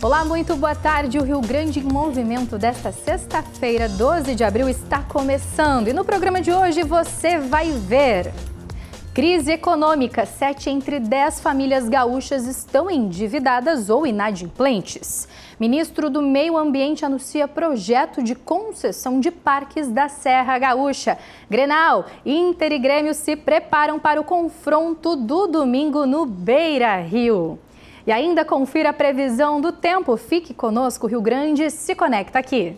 Olá, muito boa tarde. O Rio Grande em Movimento desta sexta-feira, 12 de abril, está começando. E no programa de hoje você vai ver: crise econômica. 7 entre 10 famílias gaúchas estão endividadas ou inadimplentes. Ministro do Meio Ambiente anuncia projeto de concessão de parques da Serra Gaúcha. Grenal, Inter e Grêmio se preparam para o confronto do domingo no Beira-Rio. E ainda confira a previsão do tempo. Fique conosco, Rio Grande se conecta aqui.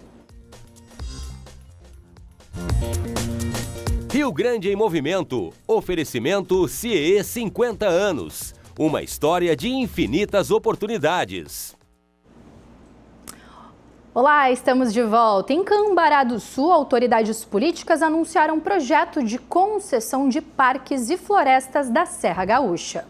Rio Grande em Movimento. Oferecimento CIE 50 anos. Uma história de infinitas oportunidades. Olá, estamos de volta. Em Cambará do Sul, autoridades políticas anunciaram um projeto de concessão de parques e florestas da Serra Gaúcha.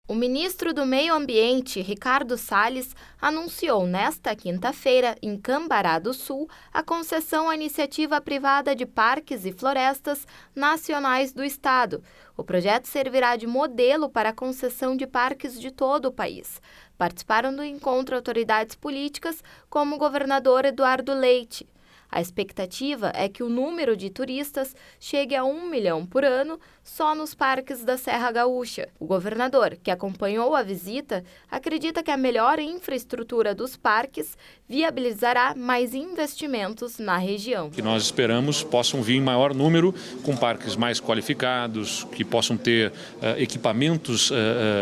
O ministro do Meio Ambiente, Ricardo Salles, anunciou nesta quinta-feira, em Cambará do Sul, a concessão à iniciativa privada de parques e florestas nacionais do estado. O projeto servirá de modelo para a concessão de parques de todo o país. Participaram do encontro autoridades políticas como o governador Eduardo Leite. A expectativa é que o número de turistas chegue a 1 milhão por ano só nos parques da Serra Gaúcha. O governador, que acompanhou a visita, acredita que a melhor infraestrutura dos parques viabilizará mais investimentos na região. Que nós esperamos possam vir em maior número, com parques mais qualificados, que possam ter equipamentos,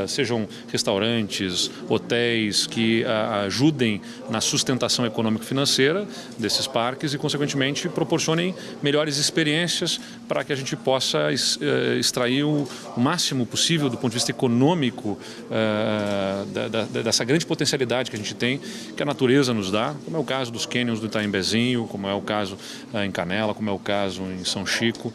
sejam restaurantes, hotéis, que ajudem na sustentação econômico-financeira desses parques e, consequentemente, proporcionem melhores experiências para que a gente possa extrair o máximo possível do ponto de vista econômico dessa grande potencialidade que a gente tem, que a natureza nos dá, como é o caso dos cânions do Itaimbezinho, como é o caso em Canela, como é o caso em São Chico,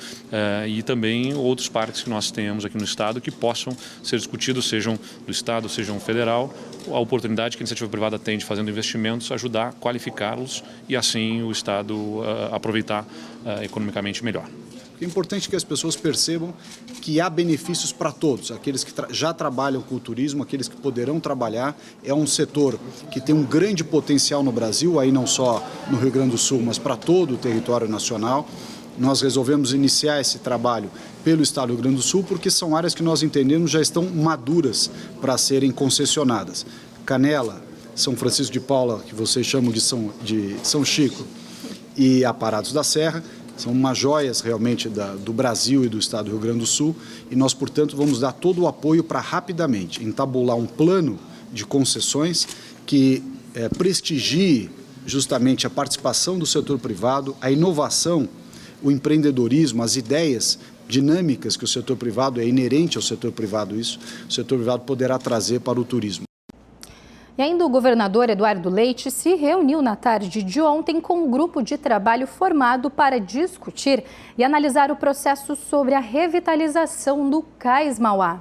e também outros parques que nós tenhamos aqui no estado que possam ser discutidos, sejam do estado, sejam federal, a oportunidade que a iniciativa privada tem de fazendo investimentos, ajudar a qualificá-los e assim o estado aproveitar economicamente melhor. É importante que as pessoas percebam que há benefícios para todos, aqueles que já trabalham com o turismo, aqueles que poderão trabalhar. É um setor que tem um grande potencial no Brasil, aí não só no Rio Grande do Sul, mas para todo o território nacional. Nós resolvemos iniciar esse trabalho pelo estado do Rio Grande do Sul porque são áreas que nós entendemos já estão maduras para serem concessionadas. Canela, São Francisco de Paula, que vocês chamam de São Chico, e Aparados da Serra, são umas joias realmente do Brasil e do estado do Rio Grande do Sul, e nós, portanto, vamos dar todo o apoio para rapidamente entabular um plano de concessões que prestigie justamente a participação do setor privado, a inovação, o empreendedorismo, as ideias dinâmicas que o setor privado, é inerente ao setor privado isso, o setor privado poderá trazer para o turismo. E ainda o governador Eduardo Leite se reuniu na tarde de ontem com um grupo de trabalho formado para discutir e analisar o processo sobre a revitalização do Cais Mauá.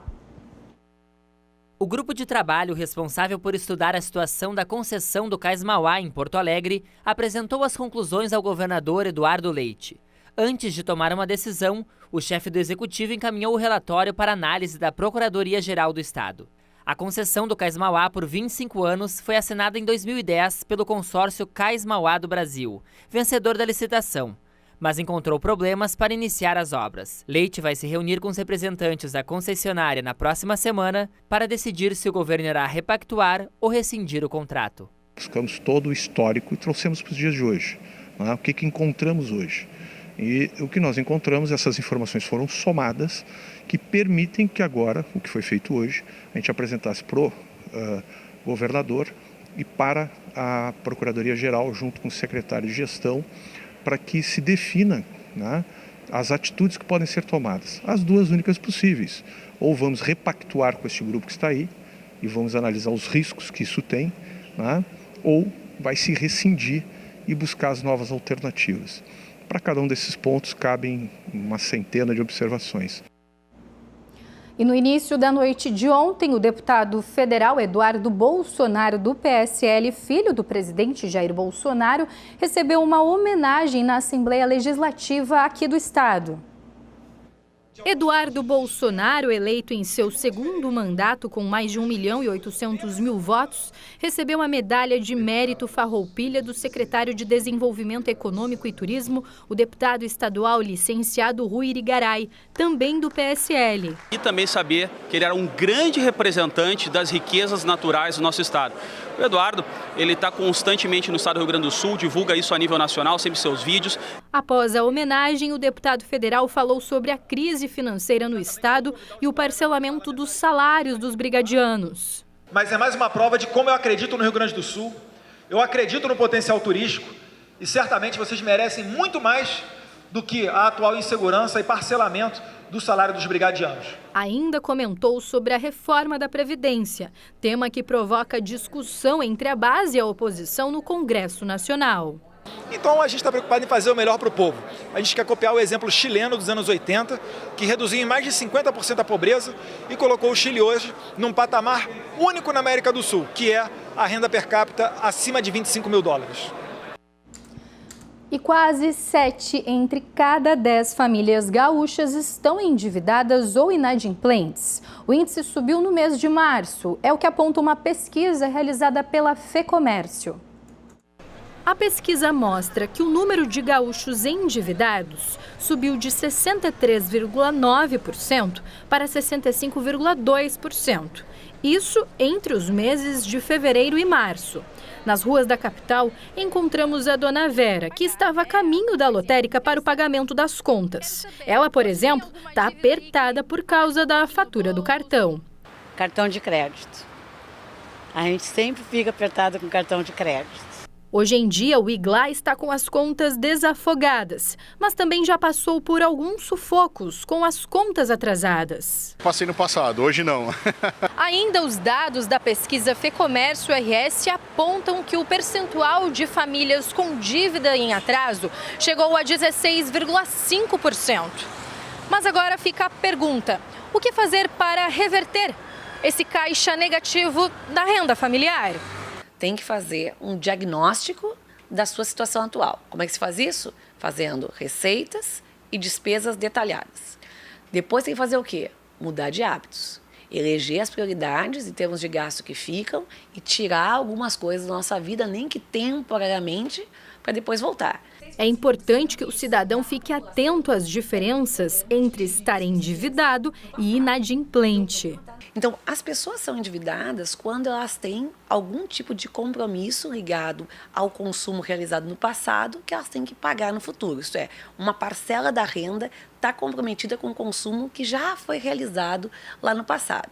O grupo de trabalho responsável por estudar a situação da concessão do Cais Mauá em Porto Alegre apresentou as conclusões ao governador Eduardo Leite. Antes de tomar uma decisão, o chefe do executivo encaminhou o relatório para análise da Procuradoria-Geral do Estado. A concessão do Cais Mauá por 25 anos foi assinada em 2010 pelo consórcio Cais Mauá do Brasil, vencedor da licitação, mas encontrou problemas para iniciar as obras. Leite vai se reunir com os representantes da concessionária na próxima semana para decidir se o governo irá repactuar ou rescindir o contrato. Buscamos todo o histórico e trouxemos para os dias de hoje. O que encontramos hoje? E o que nós encontramos, essas informações foram somadas, que permitem que agora, o que foi feito hoje, a gente apresentasse para o governador e para a Procuradoria-Geral, junto com o secretário de Gestão, para que se defina, as atitudes que podem ser tomadas. As duas únicas possíveis. Ou vamos repactuar com este grupo que está aí e vamos analisar os riscos que isso tem, ou vai se rescindir e buscar as novas alternativas. Para cada um desses pontos cabem uma centena de observações. E no início da noite de ontem, o deputado federal Eduardo Bolsonaro, do PSL, filho do presidente Jair Bolsonaro, recebeu uma homenagem na Assembleia Legislativa aqui do estado. Eduardo Bolsonaro, eleito em seu segundo mandato com mais de 1.800.000 votos, recebeu a medalha de mérito Farroupilha do secretário de Desenvolvimento Econômico e Turismo, o deputado estadual licenciado Rui Irigaray, também do PSL. E também saber que ele era um grande representante das riquezas naturais do nosso estado. O Eduardo, ele está constantemente no estado do Rio Grande do Sul, divulga isso a nível nacional, sempre seus vídeos. Após a homenagem, o deputado federal falou sobre a crise financeira no estado e o parcelamento dos salários dos brigadianos. Mas é mais uma prova de como eu acredito no Rio Grande do Sul, eu acredito no potencial turístico e certamente vocês merecem muito mais do que a atual insegurança e parcelamento do salário dos brigadianos. Ainda comentou sobre a reforma da Previdência, tema que provoca discussão entre a base e a oposição no Congresso Nacional. Então a gente está preocupado em fazer o melhor para o povo. A gente quer copiar o exemplo chileno dos anos 80, que reduziu em mais de 50% a pobreza e colocou o Chile hoje num patamar único na América do Sul, que é a renda per capita acima de $25.000. E quase 7 entre cada 10 famílias gaúchas estão endividadas ou inadimplentes. O índice subiu no mês de março, é o que aponta uma pesquisa realizada pela FEComércio. A pesquisa mostra que o número de gaúchos endividados subiu de 63,9% para 65,2%. Isso entre os meses de fevereiro e março. Nas ruas da capital, encontramos a dona Vera, que estava a caminho da lotérica para o pagamento das contas. Ela, por exemplo, está apertada por causa da fatura do cartão. Cartão de crédito. A gente sempre fica apertado com cartão de crédito. Hoje em dia, o Iglá está com as contas desafogadas, mas também já passou por alguns sufocos com as contas atrasadas. Passei no passado, hoje não. Ainda os dados da pesquisa FEComércio RS apontam que o percentual de famílias com dívida em atraso chegou a 16,5%. Mas agora fica a pergunta: o que fazer para reverter esse caixa negativo da renda familiar? Tem que fazer um diagnóstico da sua situação atual. Como é que se faz isso? Fazendo receitas e despesas detalhadas. Depois tem que fazer o quê? Mudar de hábitos. Eleger as prioridades em termos de gasto que ficam e tirar algumas coisas da nossa vida, nem que temporariamente, para depois voltar. É importante que o cidadão fique atento às diferenças entre estar endividado e inadimplente. Então, as pessoas são endividadas quando elas têm algum tipo de compromisso ligado ao consumo realizado no passado que elas têm que pagar no futuro. Isto é, uma parcela da renda está comprometida com o consumo que já foi realizado lá no passado.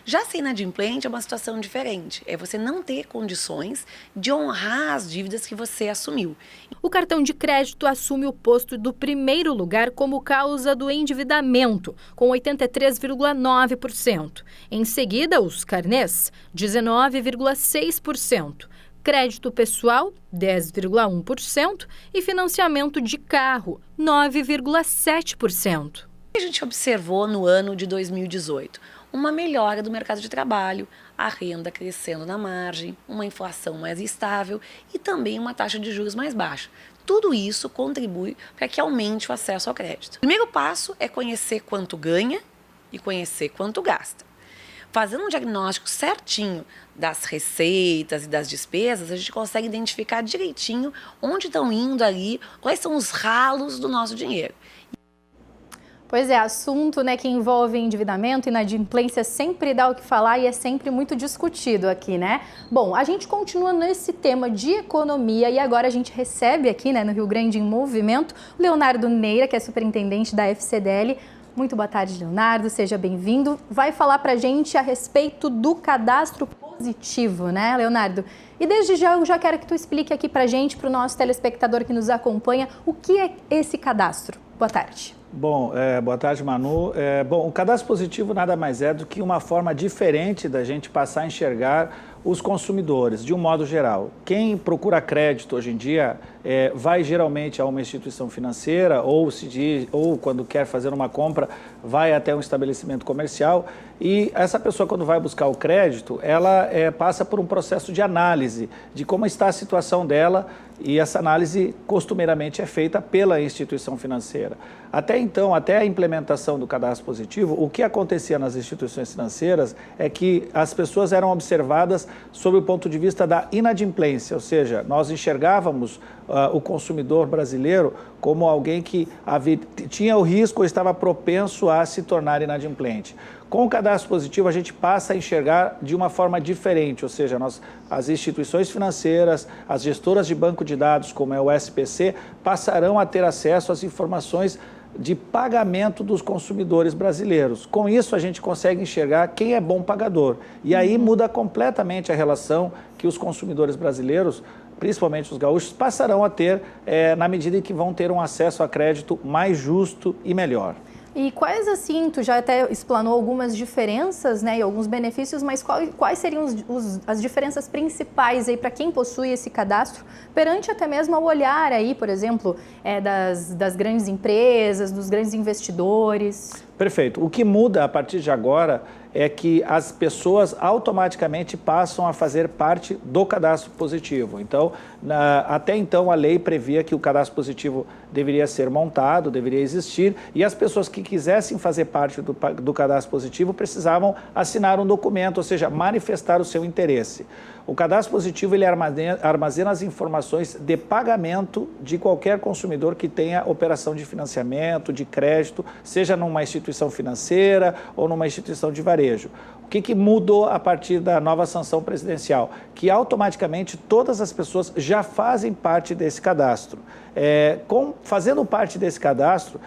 Já ser inadimplente é uma situação diferente. É você não ter condições de honrar as dívidas que você assumiu. O cartão de crédito assume o posto do primeiro lugar como causa do endividamento, com 83,9%. Em seguida, os carnês, 19,6%. Crédito pessoal, 10,1%. E financiamento de carro, 9,7%. A gente observou no ano de 2018 uma melhora do mercado de trabalho, a renda crescendo na margem, uma inflação mais estável e também uma taxa de juros mais baixa. Tudo isso contribui para que aumente o acesso ao crédito. O primeiro passo é conhecer quanto ganha e conhecer quanto gasta. Fazendo um diagnóstico certinho das receitas e das despesas, a gente consegue identificar direitinho onde estão indo ali, quais são os ralos do nosso dinheiro. Pois é, assunto, né, que envolve endividamento e inadimplência sempre dá o que falar e é sempre muito discutido aqui, né? Bom, a gente continua nesse tema de economia e agora a gente recebe aqui, né, no Rio Grande em Movimento, o Leonardo Neira, que é superintendente da FCDL. Muito boa tarde, Leonardo, seja bem-vindo. Vai falar pra gente a respeito do cadastro positivo, né, Leonardo? E desde já eu já quero que tu explique aqui pra gente, pro nosso telespectador que nos acompanha, o que é esse cadastro. Boa tarde. Bom, boa tarde, Manu. Bom, o cadastro positivo nada mais é do que uma forma diferente da gente passar a enxergar os consumidores, de um modo geral. Quem procura crédito hoje em dia vai geralmente a uma instituição financeira ou quando quer fazer uma compra, vai até um estabelecimento comercial E essa pessoa, quando vai buscar o crédito, ela passa por um processo de análise de como está a situação dela, e essa análise costumeiramente é feita pela instituição financeira. Até então, até a implementação do cadastro positivo, o que acontecia nas instituições financeiras é que as pessoas eram observadas sob o ponto de vista da inadimplência, ou seja, nós enxergávamos o consumidor brasileiro como alguém que tinha o risco ou estava propenso a se tornar inadimplente. Com o cadastro positivo, a gente passa a enxergar de uma forma diferente, ou seja, as instituições financeiras, as gestoras de banco de dados, como é o SPC, passarão a ter acesso às informações de pagamento dos consumidores brasileiros. Com isso, a gente consegue enxergar quem é bom pagador. E aí muda completamente a relação que os consumidores brasileiros, principalmente os gaúchos, passarão a ter na medida em que vão ter um acesso a crédito mais justo e melhor. E quais, assim, tu já até explanou algumas diferenças, né, e alguns benefícios, mas quais seriam as diferenças principais aí para quem possui esse cadastro, perante até mesmo ao olhar aí, por exemplo, das grandes empresas, dos grandes investidores? Perfeito. O que muda a partir de agora é que as pessoas automaticamente passam a fazer parte do cadastro positivo. Então, até então, a lei previa que o cadastro positivo deveria ser montado, deveria existir, e as pessoas que quisessem fazer parte do cadastro positivo precisavam assinar um documento, ou seja, manifestar o seu interesse. O cadastro positivo ele armazena as informações de pagamento de qualquer consumidor que tenha operação de financiamento, de crédito, seja numa instituição financeira ou numa instituição de varejo. O que mudou a partir da nova sanção presidencial? Que automaticamente todas as pessoas já fazem parte desse cadastro. Fazendo parte desse cadastro,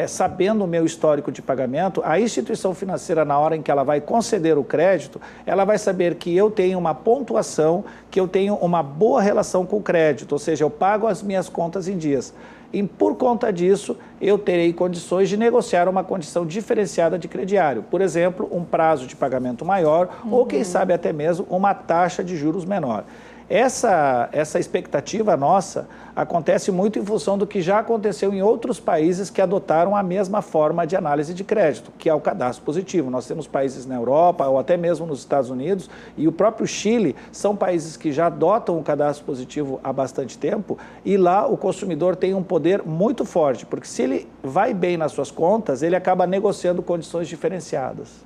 sabendo o meu histórico de pagamento, a instituição financeira, na hora em que ela vai conceder o crédito, ela vai saber que eu tenho uma pontuação, que eu tenho uma boa relação com o crédito, ou seja, eu pago as minhas contas em dias. E por conta disso, eu terei condições de negociar uma condição diferenciada de crediário. Por exemplo, um prazo de pagamento maior ou, quem sabe, até mesmo uma taxa de juros menor. Essa expectativa nossa acontece muito em função do que já aconteceu em outros países que adotaram a mesma forma de análise de crédito, que é o cadastro positivo. Nós temos países na Europa ou até mesmo nos Estados Unidos, e o próprio Chile são países que já adotam o cadastro positivo há bastante tempo, e lá o consumidor tem um poder muito forte, porque se ele vai bem nas suas contas, ele acaba negociando condições diferenciadas.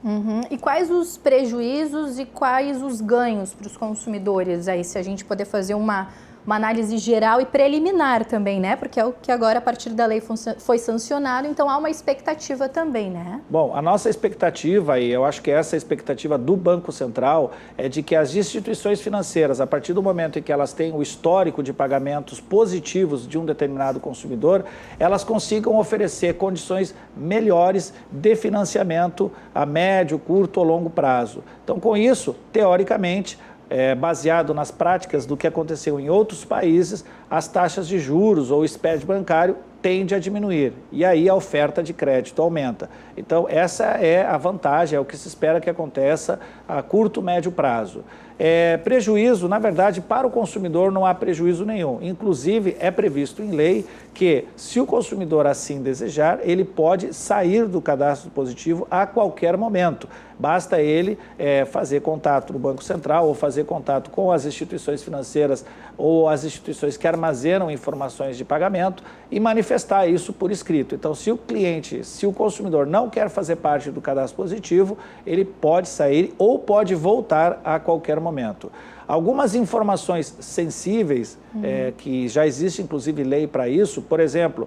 E quais os prejuízos e quais os ganhos para os consumidores aí, se a gente poder fazer uma análise geral e preliminar também, né? Porque é o que agora, a partir da lei, foi sancionado, então há uma expectativa também, né? Bom, a nossa expectativa, e eu acho que essa é a expectativa do Banco Central, é de que as instituições financeiras, a partir do momento em que elas têm o histórico de pagamentos positivos de um determinado consumidor, elas consigam oferecer condições melhores de financiamento a médio, curto ou longo prazo. Então, com isso, teoricamente, baseado nas práticas do que aconteceu em outros países, as taxas de juros ou spread bancário tende a diminuir, e aí a oferta de crédito aumenta. Então, essa é a vantagem, é o que se espera que aconteça a curto, médio prazo. Prejuízo, na verdade, para o consumidor não há prejuízo nenhum. Inclusive, é previsto em lei que, se o consumidor assim desejar, ele pode sair do cadastro positivo a qualquer momento. Basta ele fazer contato no Banco Central ou fazer contato com as instituições financeiras ou as instituições que armazenam informações de pagamento e manifestar isso por escrito. Então, se o consumidor não quer fazer parte do cadastro positivo, ele pode sair ou pode voltar a qualquer momento. Algumas informações sensíveis, que já existe inclusive lei para isso, por exemplo,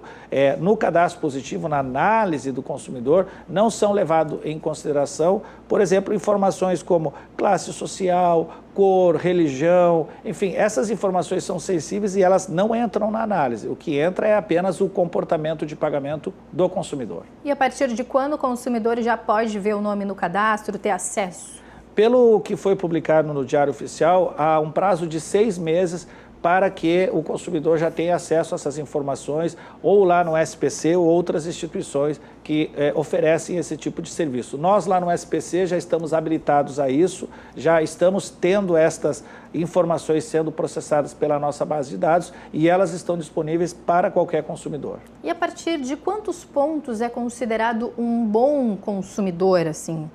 no cadastro positivo, na análise do consumidor, não são levadas em consideração, por exemplo, informações como classe social, cor, religião, enfim, essas informações são sensíveis e elas não entram na análise. O que entra é apenas o comportamento de pagamento do consumidor. E a partir de quando o consumidor já pode ver o nome no cadastro, ter acesso? Pelo que foi publicado no Diário Oficial, há um prazo de 6 meses para que o consumidor já tenha acesso a essas informações, ou lá no SPC ou outras instituições que oferecem esse tipo de serviço. Nós lá no SPC já estamos habilitados a isso, já estamos tendo estas informações sendo processadas pela nossa base de dados e elas estão disponíveis para qualquer consumidor. E a partir de quantos pontos é considerado um bom consumidor, assim?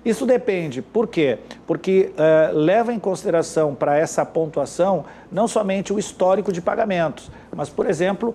Isso depende. Por quê? Porque leva em consideração para essa pontuação não somente o histórico de pagamentos, mas, por exemplo,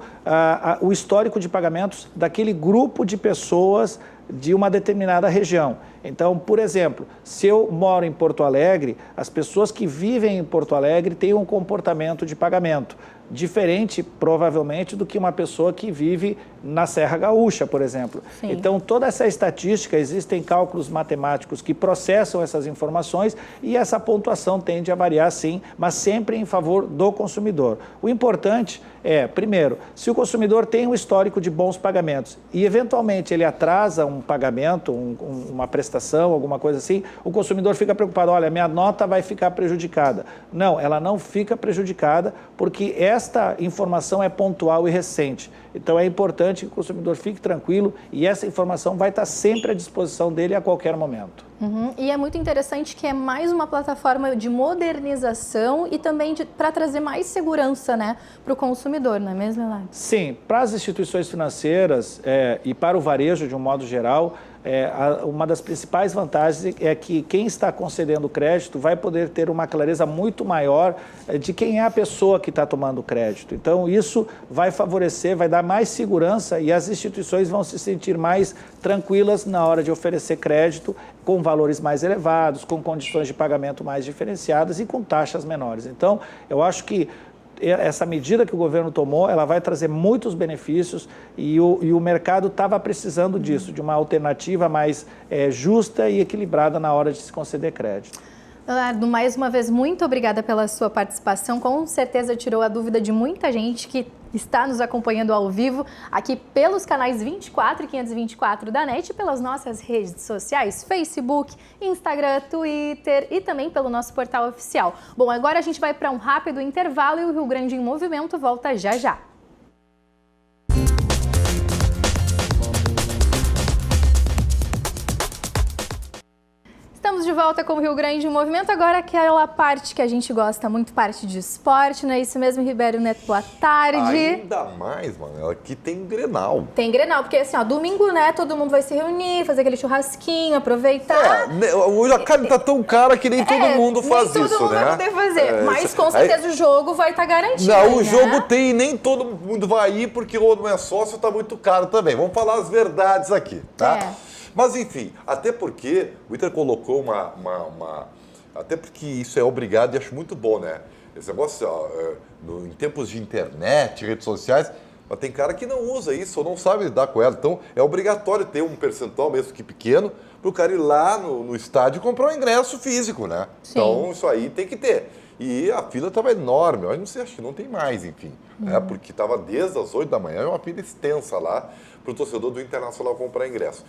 o histórico de pagamentos daquele grupo de pessoas de uma determinada região. Então, por exemplo, se eu moro em Porto Alegre, as pessoas que vivem em Porto Alegre têm um comportamento de pagamento diferente, provavelmente, do que uma pessoa que vive na Serra Gaúcha, por exemplo. Sim. Então, toda essa estatística, existem cálculos matemáticos que processam essas informações e essa pontuação tende a variar, sim, mas sempre em favor do consumidor. O importante é, primeiro, se o consumidor tem um histórico de bons pagamentos e, eventualmente, ele atrasa um pagamento, uma prestação, alguma coisa assim, o consumidor fica preocupado, olha, minha nota vai ficar prejudicada. Não, ela não fica prejudicada porque esta informação é pontual e recente. Então, é importante que o consumidor fique tranquilo e essa informação vai estar sempre à disposição dele a qualquer momento. E é muito interessante que é mais uma plataforma de modernização e também para trazer mais segurança, né, para o consumidor, não é mesmo, Eladio? Sim, para as instituições financeiras e para o varejo de um modo geral, uma das principais vantagens é que quem está concedendo crédito vai poder ter uma clareza muito maior de quem é a pessoa que está tomando crédito. Então, isso vai favorecer, vai dar mais segurança e as instituições vão se sentir mais tranquilas na hora de oferecer crédito com valores mais elevados, com condições de pagamento mais diferenciadas e com taxas menores. Então, eu acho que essa medida que o governo tomou, ela vai trazer muitos benefícios e o mercado estava precisando disso, de uma alternativa mais justa e equilibrada na hora de se conceder crédito. Leonardo, mais uma vez, muito obrigada pela sua participação. Com certeza tirou a dúvida de muita gente que está nos acompanhando ao vivo aqui pelos canais 24 e 524 da NET, pelas nossas redes sociais, Facebook, Instagram, Twitter e também pelo nosso portal oficial. Bom, agora a gente vai para um rápido intervalo e o Rio Grande em Movimento volta já já. Estamos de volta com o Rio Grande em Movimento, agora aquela parte que a gente gosta muito, parte de esporte, não é isso mesmo, Ribeiro Neto? Boa tarde. Ainda mais, mano, aqui tem Grenal. Tem Grenal, porque assim, ó, domingo, né, todo mundo vai se reunir, fazer aquele churrasquinho, aproveitar. Hoje a carne tá tão cara que nem todo mundo faz isso, né? Nem todo mundo vai poder fazer, mas com certeza o jogo vai estar garantido. Não, o jogo tem e nem todo mundo vai ir, porque ou não é sócio, tá muito caro também. Vamos falar as verdades aqui, tá? Mas, enfim, até porque o Inter colocou até porque isso é obrigado e acho muito bom, né? Esse negócio, em tempos de internet, redes sociais, mas tem cara que não usa isso ou não sabe lidar com ela. Então, é obrigatório ter um percentual, mesmo que pequeno, para o cara ir lá no estádio e comprar um ingresso físico, né? Sim. Então, isso aí tem que ter. E a fila estava enorme, eu não sei, acho que não tem mais, enfim. Porque estava desde as 8 da manhã, uma fila extensa lá para o torcedor do Internacional comprar ingresso.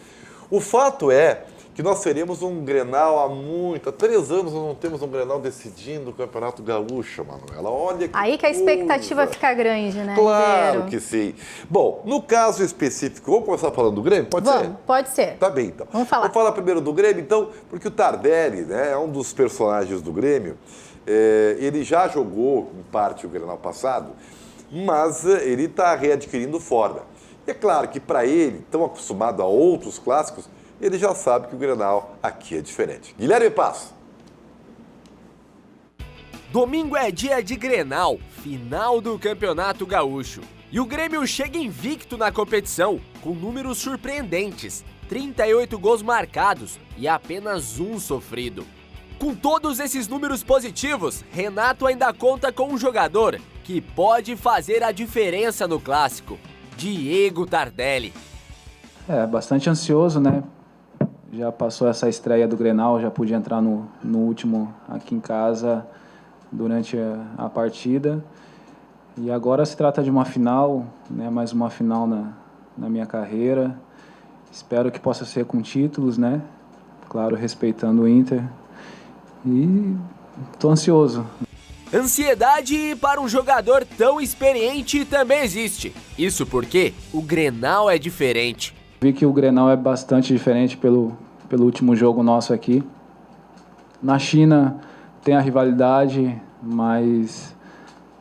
O fato é que nós teremos um Grenal há 3 anos nós não temos um Grenal decidindo o Campeonato Gaúcho, Manuela. Olha que aí que a expectativa fica grande, né? Claro Ribeiro? Que sim. Bom, no caso específico, vamos começar falando do Grêmio? Pode ser? Pode ser. Tá bem, então. Vamos falar. Vamos falar primeiro do Grêmio, então, porque o Tardelli, né, é um dos personagens do Grêmio. Ele já jogou em parte o Grenal passado, mas ele está readquirindo forma. E é claro que para ele, tão acostumado a outros clássicos, ele já sabe que o Grenal aqui é diferente. Guilherme Paz. Domingo é dia de Grenal, final do Campeonato Gaúcho. E o Grêmio chega invicto na competição, com números surpreendentes, 38 gols marcados e apenas 1 sofrido. Com todos esses números positivos, Renato ainda conta com um jogador que pode fazer a diferença no clássico. Diego Tardelli. Bastante ansioso, né? Já passou essa estreia do Grenal, já pude entrar no último aqui em casa durante a partida. E agora se trata de uma final, né? Mais uma final na minha carreira. Espero que possa ser com títulos, né? Claro, respeitando o Inter. E tô ansioso. Ansiedade para um jogador tão experiente também existe. Isso porque o Grenal é diferente. Vi que o Grenal é bastante diferente pelo último jogo nosso aqui. Na China tem a rivalidade, mas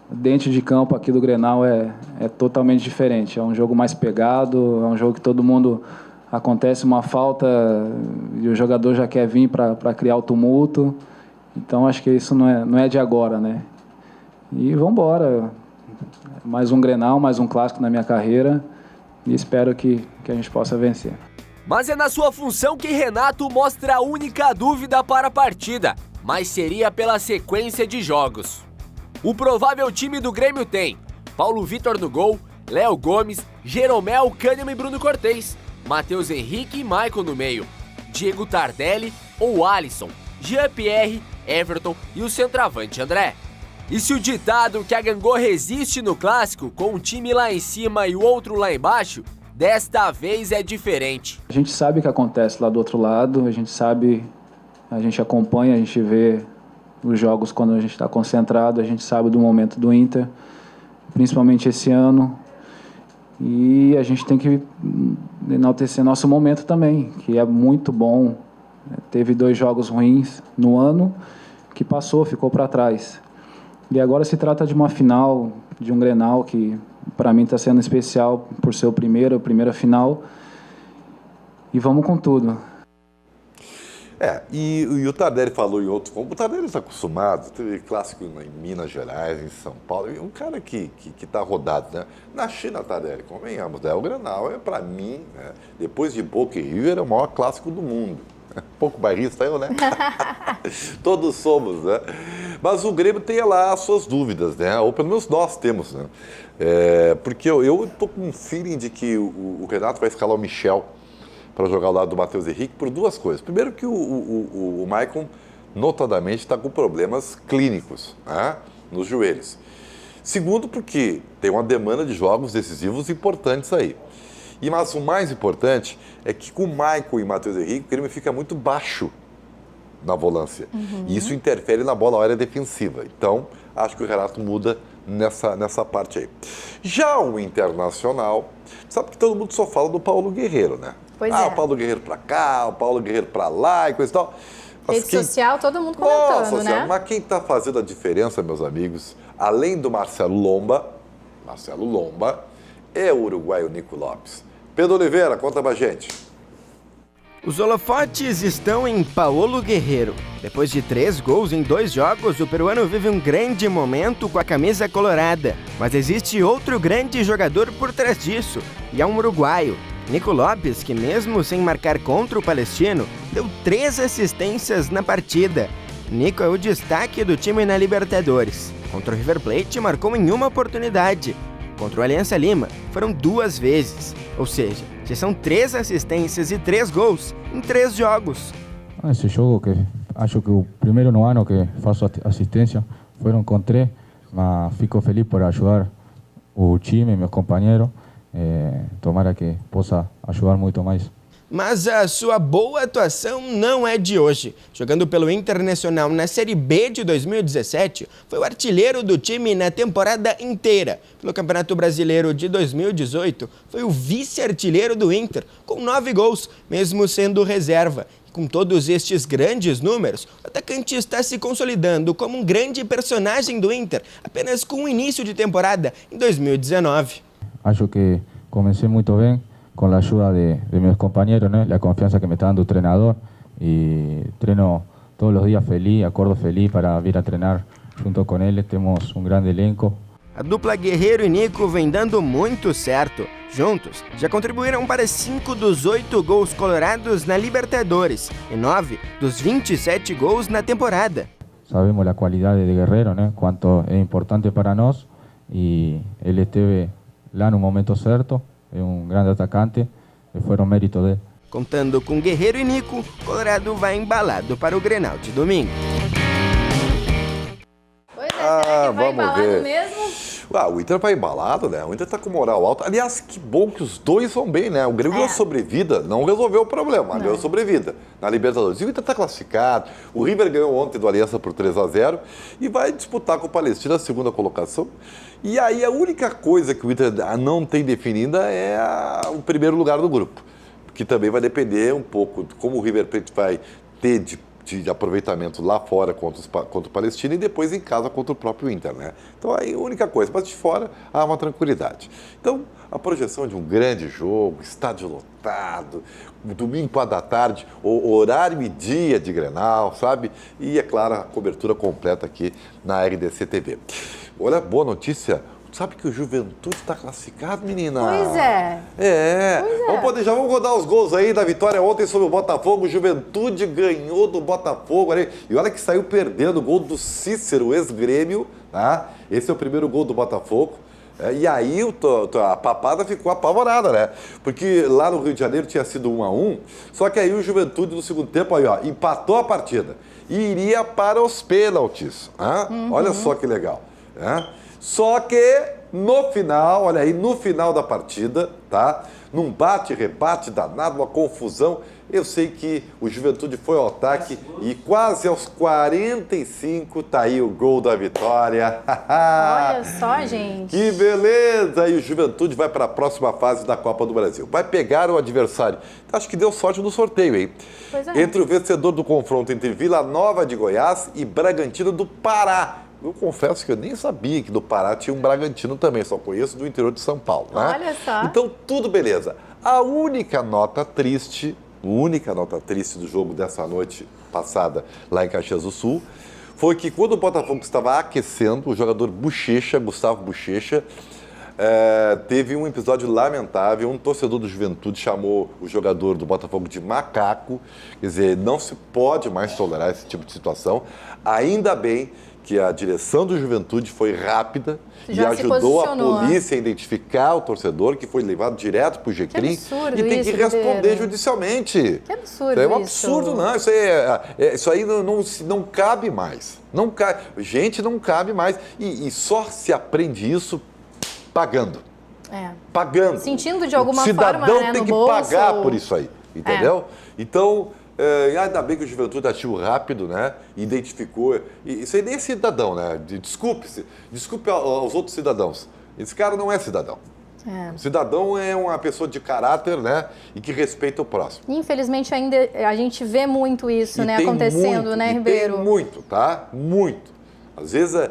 dentro de campo aqui do Grenal é totalmente diferente. É um jogo mais pegado, é um jogo que todo mundo acontece uma falta e o jogador já quer vir para criar o tumulto. Então, acho que isso não é de agora, né? E vamos embora. Mais um Grenal, mais um clássico na minha carreira e espero que a gente possa vencer. Mas é na sua função que Renato mostra a única dúvida para a partida, mas seria pela sequência de jogos. O provável time do Grêmio tem Paulo Vitor no gol, Léo Gomes, Jeromel, Kahneman e Bruno Cortez, Matheus Henrique e Maicon no meio, Diego Tardelli ou Alisson, Jean-Pierre, Everton e o centroavante André. E se o ditado que a Gangorra existe no clássico, com um time lá em cima e o outro lá embaixo, desta vez é diferente. A gente sabe o que acontece lá do outro lado, a gente sabe, a gente acompanha, a gente vê os jogos quando a gente está concentrado, a gente sabe do momento do Inter, principalmente esse ano. E a gente tem que enaltecer nosso momento também, que é muito bom. Teve 2 jogos ruins no ano, que passou, ficou para trás. E agora se trata de uma final, de um Grenal, que para mim está sendo especial por ser a primeira final. E vamos com tudo. E o Tardelli falou em outros. O Tardelli está acostumado, teve clássico em Minas Gerais, em São Paulo. Um cara que está rodado, né? Na China, Tardelli, convenhamos, né? O Grenal para mim, né? Depois de Boca e River, é o maior clássico do mundo. Pouco bairrista eu, né? Todos somos, né? Mas o Grêmio tem lá as suas dúvidas, né? Ou pelo menos nós temos, né? Porque eu estou com um feeling de que o Renato vai escalar o Michel para jogar ao lado do Matheus Henrique por 2 coisas. Primeiro que o Maicon, notadamente, está com problemas clínicos, né? Nos joelhos. Segundo, porque tem uma demanda de jogos decisivos importantes aí. Mas o mais importante é que com o Maicon e o Matheus Henrique, o Grêmio fica muito baixo na volância. E isso interfere na bola aérea defensiva. Então, acho que o Renato muda nessa parte aí. Já o Internacional, sabe que todo mundo só fala do Paulo Guerreiro, né? Pois é. O Paulo Guerreiro para cá, o Paulo Guerreiro para lá e coisa e tal. Rede social, todo mundo comentando, né? Mas quem está fazendo a diferença, meus amigos, além do Marcelo Lomba, é o uruguaio Nico Lopes. Pedro Oliveira, conta pra gente. Os holofotes estão em Paulo Guerreiro. Depois de 3 gols em 2 jogos, o peruano vive um grande momento com a camisa colorada. Mas existe outro grande jogador por trás disso, e é um uruguaio. Nico Lopes, que mesmo sem marcar contra o Palestino, deu 3 assistências na partida. Nico é o destaque do time na Libertadores. Contra o River Plate, marcou em uma oportunidade. Contra o Aliança Lima, foram 2 vezes. Ou seja, já são 3 assistências e 3 gols em 3 jogos. Esse jogo que acho que o primeiro no ano que faço assistência foram com 3, mas fico feliz por ajudar o time, meus companheiros. Tomara que possa ajudar muito mais. Mas a sua boa atuação não é de hoje. Jogando pelo Internacional na Série B de 2017, foi o artilheiro do time na temporada inteira. Pelo Campeonato Brasileiro de 2018, foi o vice-artilheiro do Inter, com 9 gols, mesmo sendo reserva. E com todos estes grandes números, o atacante está se consolidando como um grande personagem do Inter, apenas com o início de temporada em 2019. Acho que comecei muito bem. Con la ayuda de mis compañeros, ¿no? La confianza que me está dando el treinador, y treino todos los días feliz, acordo feliz para vir a treinar junto com ele. Temos um grande elenco. A dupla Guerreiro e Nico vem dando muito certo. Juntos, já contribuíram para 5 dos 8 gols colorados na Libertadores e 9 dos 27 gols na temporada. Sabemos a qualidade de Guerreiro, né? Quanto é importante para nós, e ele esteve lá no momento certo. É um grande atacante e foram mérito dele. Contando com Guerreiro e Nico, Colorado vai embalado para o Grenal de domingo. Pois é, será que vai embalado ver. mesmo? O Inter vai embalado, né? O Inter tá com moral alta. Aliás, que bom que os dois vão bem, né? O Grêmio deu sobrevida, não resolveu o problema, mas deu sobrevida na Libertadores. E o Inter tá classificado. O River ganhou ontem do Aliança por 3-0 e vai disputar com o Palestino a 2ª colocação. E aí a única coisa que o Inter não tem definida é o primeiro lugar do grupo, que também vai depender um pouco de como o River Plate vai ter de de aproveitamento lá fora contra o Palestina e depois em casa contra o próprio Inter, né? Então aí a única coisa, mas de fora há uma tranquilidade. Então a projeção de um grande jogo, estádio lotado, domingo 4 da tarde, horário e dia de Grenal, sabe? E é claro, a cobertura completa aqui na RDC TV. Olha, boa notícia. Sabe que o Juventude está classificado, menina? Pois é. Vamos rodar os gols aí da vitória ontem sobre o Botafogo. O Juventude ganhou do Botafogo. E olha que saiu perdendo o gol do Cícero, ex-Grêmio. Tá? Esse é o primeiro gol do Botafogo. E aí a papada ficou apavorada, né? Porque lá no Rio de Janeiro tinha sido 1-1, só que aí o Juventude no segundo tempo aí, ó, empatou a partida e iria para os pênaltis. Olha só que legal. Só que no final, olha aí, no final da partida, tá? Num bate-rebate danado, uma confusão, eu sei que o Juventude foi ao ataque e quase aos 45 tá aí o gol da vitória. Olha só, gente. Que beleza! E o Juventude vai para a próxima fase da Copa do Brasil. Vai pegar o adversário. Acho que deu sorte no sorteio, hein? Pois é. Entre o vencedor do confronto entre Vila Nova de Goiás e Bragantino do Pará. Eu confesso que eu nem sabia que do Pará tinha um Bragantino também, só conheço do interior de São Paulo, né? Olha só. Então, tudo beleza. A única nota triste do jogo dessa noite passada lá em Caxias do Sul foi que quando o Botafogo estava aquecendo, o jogador Bochecha, Gustavo Bochecha, teve um episódio lamentável. Um torcedor do Juventude chamou o jogador do Botafogo de macaco. Quer dizer, não se pode mais tolerar esse tipo de situação. Ainda bem que a direção do Juventude foi rápida e ajudou a polícia a identificar o torcedor, que foi levado direto para o GCRIM e tem que responder judicialmente. Que absurdo isso. É um absurdo, não. Isso aí não cabe mais. Não cabe. Gente, não cabe mais. E só se aprende isso pagando. Pagando. Sentindo de alguma forma, né, no bolso. O cidadão tem que pagar por isso aí, entendeu? Então, ainda bem que o Juventude agiu rápido, né? Identificou. Isso aí nem é cidadão, né? Desculpe aos outros cidadãos. Esse cara não é cidadão. O cidadão é uma pessoa de caráter, né? E que respeita o próximo. Infelizmente, ainda a gente vê muito isso, né? Acontecendo, muito, né, Ribeiro? Tem muito, tá? Muito. Às vezes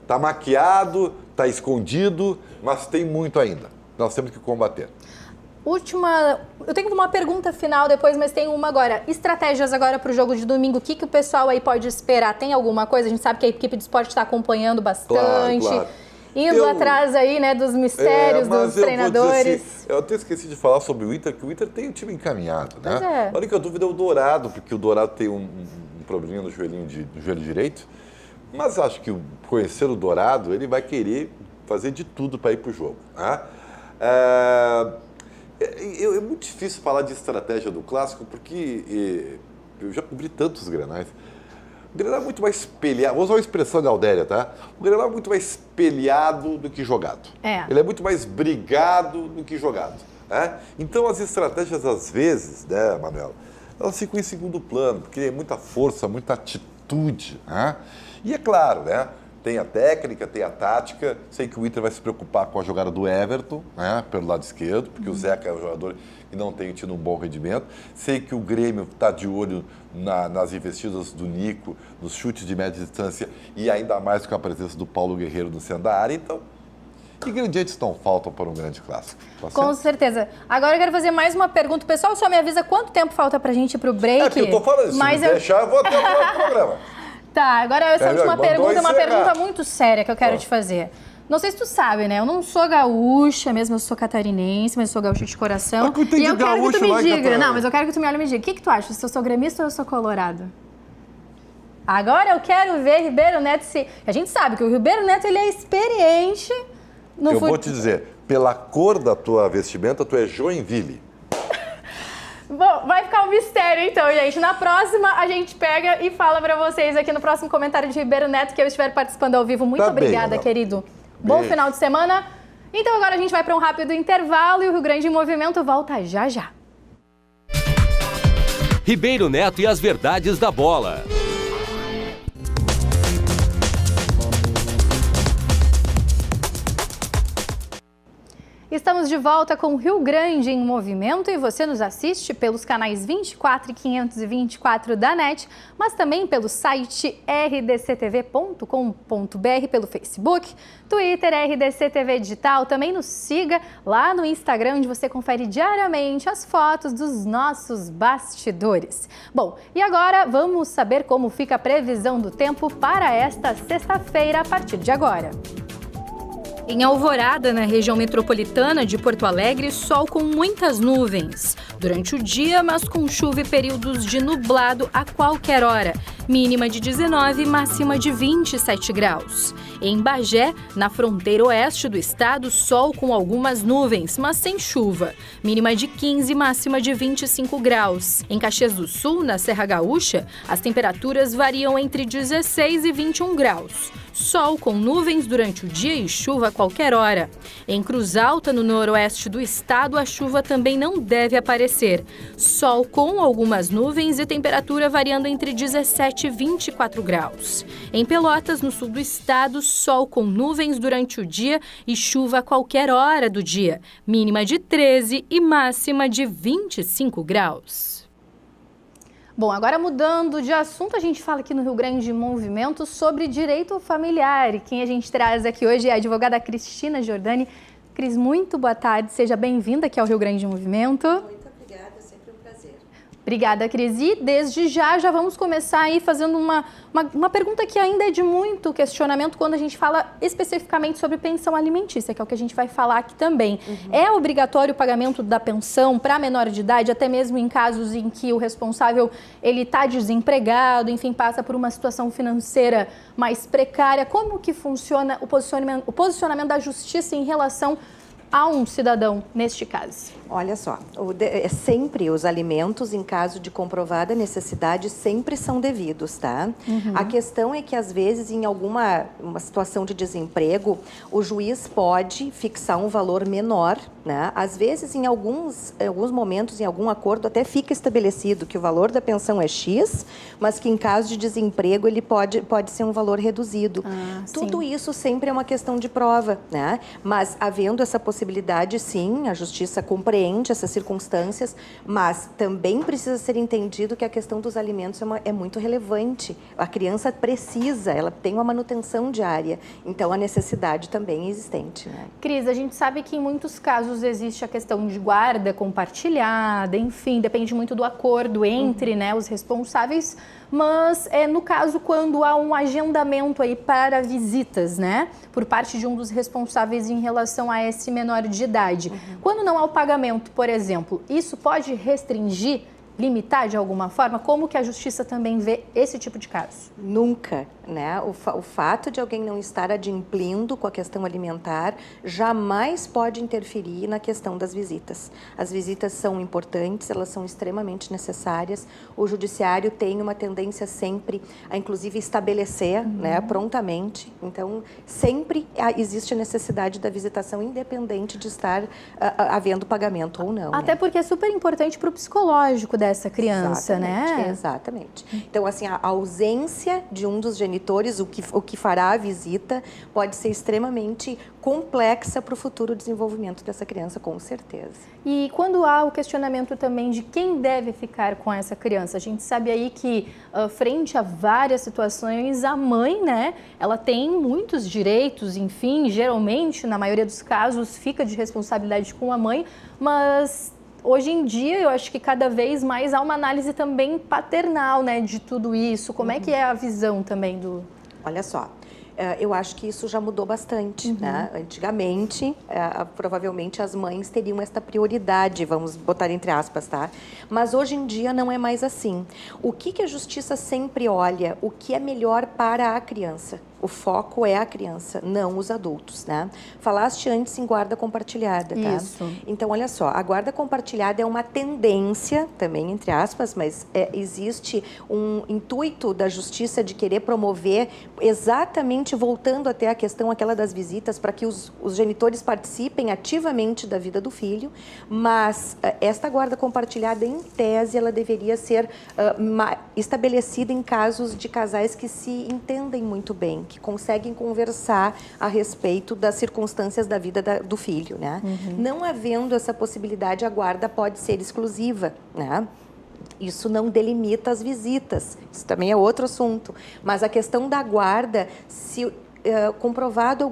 tá maquiado, tá escondido, mas tem muito ainda. Nós temos que combater. Eu tenho uma pergunta final depois, mas tem uma agora. Estratégias agora para o jogo de domingo, o que o pessoal aí pode esperar? Tem alguma coisa? A gente sabe que a equipe de esporte está acompanhando bastante, claro. Indo atrás aí, né, dos mistérios, dos treinadores. Assim, eu até esqueci de falar sobre o Inter, que o Inter tem um time encaminhado, né? Pois é. A única dúvida é o Dourado, porque o Dourado tem um probleminha no joelho direito, mas acho que conhecer o Dourado, ele vai querer fazer de tudo para ir para o jogo, né? É muito difícil falar de estratégia do Clássico, porque eu já cobri tantos Grenais. O Grenal é muito mais espelhado, vou usar uma expressão Gaudéria, tá? O Grenal é muito mais espelhado do que jogado. Ele é muito mais brigado do que jogado, né? Então as estratégias, às vezes, né, Manuela, elas ficam em segundo plano, porque é muita força, muita atitude, né? E é claro, né? Tem a técnica, tem a tática. Sei que o Inter vai se preocupar com a jogada do Everton, né, pelo lado esquerdo, porque o Zeca é um jogador que não tem tido um bom rendimento. Sei que o Grêmio está de olho nas investidas do Nico, nos chutes de média distância e ainda mais com a presença do Paulo Guerreiro no centro da área. Então, que ingredientes não faltam para um grande clássico? Com certeza. Agora eu quero fazer mais uma pergunta. O pessoal só me avisa quanto tempo falta para a gente ir para o break. Porque eu estou falando, se me deixar, eu vou até o programa. Tá, agora essa última pergunta é uma pergunta muito séria que eu quero te fazer. Não sei se tu sabe, né? Eu não sou gaúcha, mesmo eu sou catarinense, mas eu sou gaúcha de coração. E eu quero que tu me diga. Não, mas eu quero que tu me olhe e me diga. O que tu acha? Se eu sou gremista ou eu sou colorado? Agora eu quero ver Ribeiro Neto se... A gente sabe que o Ribeiro Neto, ele é experiente no vou te dizer, pela cor da tua vestimenta, tu é Joinville. Bom, vai ficar um mistério então, gente. Na próxima, a gente pega e fala pra vocês aqui no próximo comentário de Ribeiro Neto que eu estiver participando ao vivo. Muito obrigada, querido. Bom final de semana. Então agora a gente vai para um rápido intervalo e o Rio Grande em Movimento volta já já. Ribeiro Neto e as verdades da bola. Estamos de volta com Rio Grande em Movimento e você nos assiste pelos canais 24 e 524 da NET, mas também pelo site rdctv.com.br, pelo Facebook, Twitter, RDC TV Digital. Também nos siga lá no Instagram, onde você confere diariamente as fotos dos nossos bastidores. Bom, e agora vamos saber como fica a previsão do tempo para esta sexta-feira a partir de agora. Em Alvorada, na região metropolitana de Porto Alegre, sol com muitas nuvens. Durante o dia, mas com chuva e períodos de nublado a qualquer hora. Mínima de 19, máxima de 27 graus. Em Bagé, na fronteira oeste do estado, sol com algumas nuvens, mas sem chuva. Mínima de 15, máxima de 25 graus. Em Caxias do Sul, na Serra Gaúcha, as temperaturas variam entre 16 e 21 graus. Sol com nuvens durante o dia e chuva a qualquer hora. Em Cruz Alta, no noroeste do estado, a chuva também não deve aparecer. Sol com algumas nuvens e temperatura variando entre 17 e 24 graus. Em Pelotas, no sul do estado, sol com nuvens durante o dia e chuva a qualquer hora do dia. Mínima de 13 e máxima de 25 graus. Bom, agora mudando de assunto, a gente fala aqui no Rio Grande em Movimento sobre direito familiar. E quem a gente traz aqui hoje é a advogada Cristina Giordani. Cris, muito boa tarde, seja bem-vinda aqui ao Rio Grande em Movimento. Muito obrigada, é sempre um prazer. Obrigada, Cris. E desde já vamos começar aí fazendo uma pergunta que ainda é de muito questionamento quando a gente fala especificamente sobre pensão alimentícia, que é o que a gente vai falar aqui também. É obrigatório o pagamento da pensão para menor de idade, até mesmo em casos em que o responsável ele está desempregado, enfim, passa por uma situação financeira mais precária. Como que funciona o posicionamento da justiça em relação a um cidadão neste caso? Olha só, sempre os alimentos, em caso de comprovada necessidade, sempre são devidos, tá? A questão é que, às vezes, em uma situação de desemprego, o juiz pode fixar um valor menor, né? Às vezes, em alguns momentos, em algum acordo, até fica estabelecido que o valor da pensão é X, mas que, em caso de desemprego, ele pode ser um valor reduzido. Tudo isso sempre é uma questão de prova, né? Mas, havendo essa possibilidade, sim, a justiça compreende essas circunstâncias, mas também precisa ser entendido que a questão dos alimentos é muito relevante. A criança precisa, ela tem uma manutenção diária, então a necessidade também é existente, né? Cris, a gente sabe que em muitos casos existe a questão de guarda compartilhada, enfim, depende muito do acordo entre os responsáveis, mas no caso quando há um agendamento aí para visitas, né, por parte de um dos responsáveis em relação a esse menor de idade. Quando não há o pagamento, por exemplo, isso pode restringir, limitar de alguma forma? Como que a justiça também vê esse tipo de caso? Nunca, né? O fato de alguém não estar adimplindo com a questão alimentar jamais pode interferir na questão das visitas. As visitas são importantes, elas são extremamente necessárias. O judiciário tem uma tendência sempre a, inclusive, estabelecer, né, prontamente. Então, sempre existe a necessidade da visitação, independente de estar havendo pagamento ou não. Até porque é super importante para o psicológico dessa criança, né? Exatamente. Então, assim, a ausência de um dos genitores, o que fará a visita, pode ser extremamente complexa para o futuro desenvolvimento dessa criança, com certeza. E quando há o questionamento também de quem deve ficar com essa criança, a gente sabe aí que, frente a várias situações, a mãe, né, ela tem muitos direitos, enfim, geralmente, na maioria dos casos, fica de responsabilidade com a mãe, mas hoje em dia, eu acho que cada vez mais há uma análise também paternal, né, de tudo isso. Como é que é a visão também do... Olha só, eu acho que isso já mudou bastante, né? Antigamente, provavelmente as mães teriam esta prioridade, vamos botar entre aspas, tá? Mas hoje em dia não é mais assim. O que a justiça sempre olha? O que é melhor para a criança? O foco é a criança, não os adultos, né? Falaste antes em guarda compartilhada, tá? Isso. Então, olha só, a guarda compartilhada é uma tendência, também entre aspas, mas existe um intuito da justiça de querer promover exatamente novamente, voltando até a questão aquela das visitas, para que os genitores participem ativamente da vida do filho, mas esta guarda compartilhada, em tese, ela deveria ser estabelecida em casos de casais que se entendem muito bem, que conseguem conversar a respeito das circunstâncias da vida do filho, né? Não havendo essa possibilidade, a guarda pode ser exclusiva, né? Isso não delimita as visitas, isso também é outro assunto. Mas a questão da guarda, se comprovado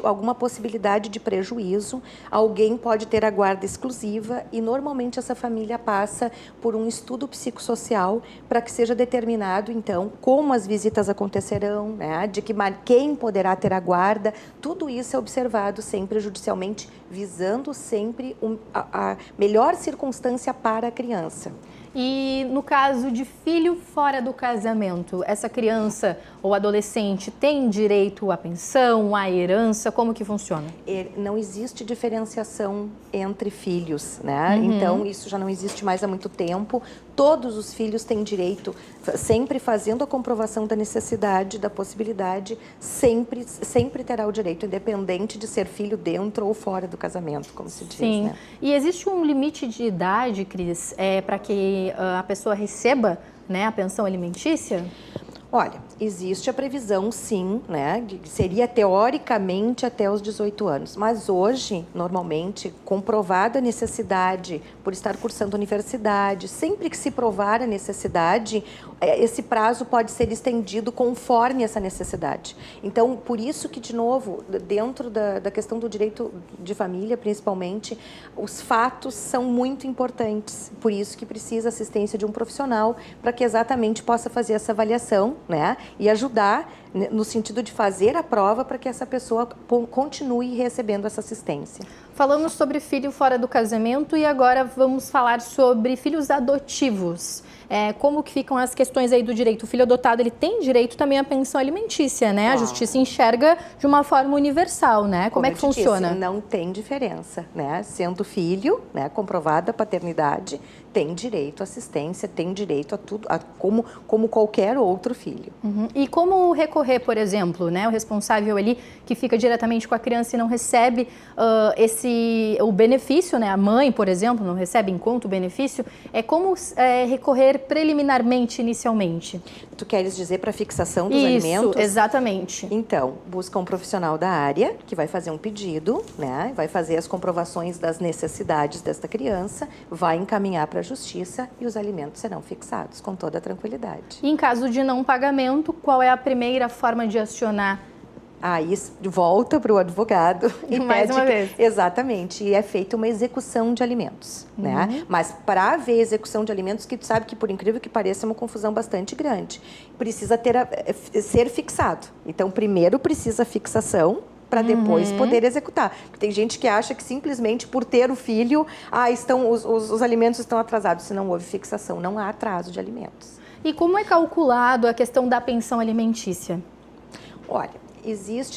alguma possibilidade de prejuízo, alguém pode ter a guarda exclusiva e normalmente essa família passa por um estudo psicossocial para que seja determinado, então, como as visitas acontecerão, né, de que quem poderá ter a guarda. Tudo isso é observado sempre judicialmente, visando sempre a melhor circunstância para a criança. E no caso de filho fora do casamento, essa criança ou adolescente tem direito à pensão, à herança? Como que funciona? Não existe diferenciação entre filhos, né? Então, isso já não existe mais há muito tempo. Todos os filhos têm direito, sempre fazendo a comprovação da necessidade, da possibilidade, sempre terá o direito, independente de ser filho dentro ou fora do casamento, como se diz. Sim. Né? E existe um limite de idade, Cris, para que a pessoa receba, né, a pensão alimentícia? Olha, existe a previsão, sim, né, seria teoricamente até os 18 anos, mas hoje, normalmente, comprovada a necessidade por estar cursando universidade, sempre que se provar a necessidade, esse prazo pode ser estendido conforme essa necessidade. Então, por isso que, de novo, dentro da questão do direito de família, principalmente, os fatos são muito importantes, por isso que precisa assistência de um profissional para que exatamente possa fazer essa avaliação, né, e ajudar no sentido de fazer a prova para que essa pessoa continue recebendo essa assistência. Falamos sobre filho fora do casamento e agora vamos falar sobre filhos adotivos. Como que ficam as questões aí do direito? O filho adotado, ele tem direito também à pensão alimentícia, né? A justiça enxerga de uma forma universal, né? Como é que funciona? Disse, não tem diferença, né? Sendo filho, né, comprovada a paternidade, tem direito à assistência, tem direito a tudo, como qualquer outro filho. E como recorrer, por exemplo, né? O responsável ali que fica diretamente com a criança e não recebe o benefício, né? A mãe, por exemplo, não recebe em conta o benefício. Como recorrer preliminarmente, inicialmente? Tu queres dizer para fixação dos alimentos? Isso, exatamente. Então, busca um profissional da área que vai fazer um pedido, né? Vai fazer as comprovações das necessidades desta criança, vai encaminhar para a justiça e os alimentos serão fixados com toda a tranquilidade. E em caso de não pagamento, qual é a primeira forma de acionar? Aí volta para o advogado e mais uma vez. Exatamente, e é feita uma execução de alimentos, né? Mas para haver execução de alimentos, que tu sabe que, por incrível que pareça, é uma confusão bastante grande, precisa ser fixado. Então, primeiro precisa fixação para depois poder executar. Porque tem gente que acha que simplesmente por ter o filho, os alimentos estão atrasados. Se não houve fixação, não há atraso de alimentos. E como é calculado a questão da pensão alimentícia? Olha,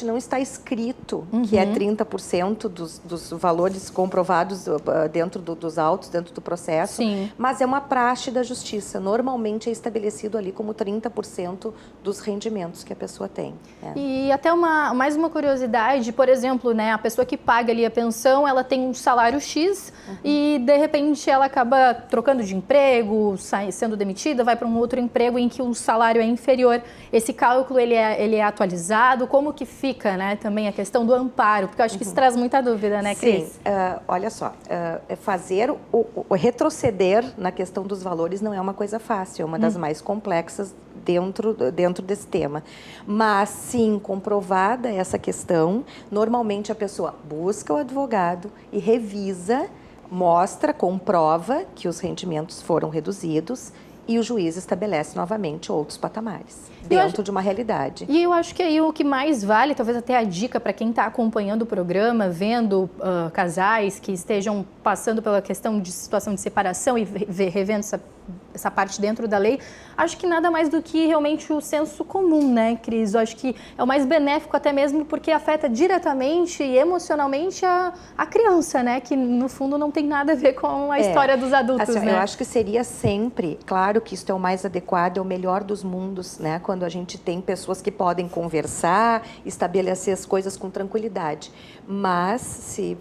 não está escrito que é 30% dos valores comprovados dentro dos autos, dentro do processo, Sim. Mas é uma praxe da justiça. Normalmente é estabelecido ali como 30% dos rendimentos que a pessoa tem. E até mais uma curiosidade, por exemplo, né, a pessoa que paga ali a pensão, ela tem um salário X e, de repente, ela acaba trocando de emprego, sendo demitida, vai para um outro emprego em que o salário é inferior. Esse cálculo, ele é atualizado? Como que fica, né, também a questão do amparo? Porque eu acho que isso traz muita dúvida, né, Cris? Sim, olha só, fazer o retroceder na questão dos valores não é uma coisa fácil, é uma das mais complexas dentro desse tema. Mas, sim, comprovada essa questão, normalmente a pessoa busca o advogado e revisa, mostra, comprova que os rendimentos foram reduzidos e o juiz estabelece novamente outros patamares, dentro de uma realidade. E eu acho que aí o que mais vale, talvez até a dica para quem está acompanhando o programa, vendo casais que estejam passando pela questão de situação de separação e revendo essa essa parte dentro da lei, acho que nada mais do que realmente o senso comum, né, Cris? Eu acho que é o mais benéfico até mesmo porque afeta diretamente e emocionalmente a criança, né? Que no fundo não tem nada a ver com a história dos adultos, assim, né? Eu acho que seria sempre, claro que isso é o mais adequado, é o melhor dos mundos, né? Quando a gente tem pessoas que podem conversar, estabelecer as coisas com tranquilidade. Mas, se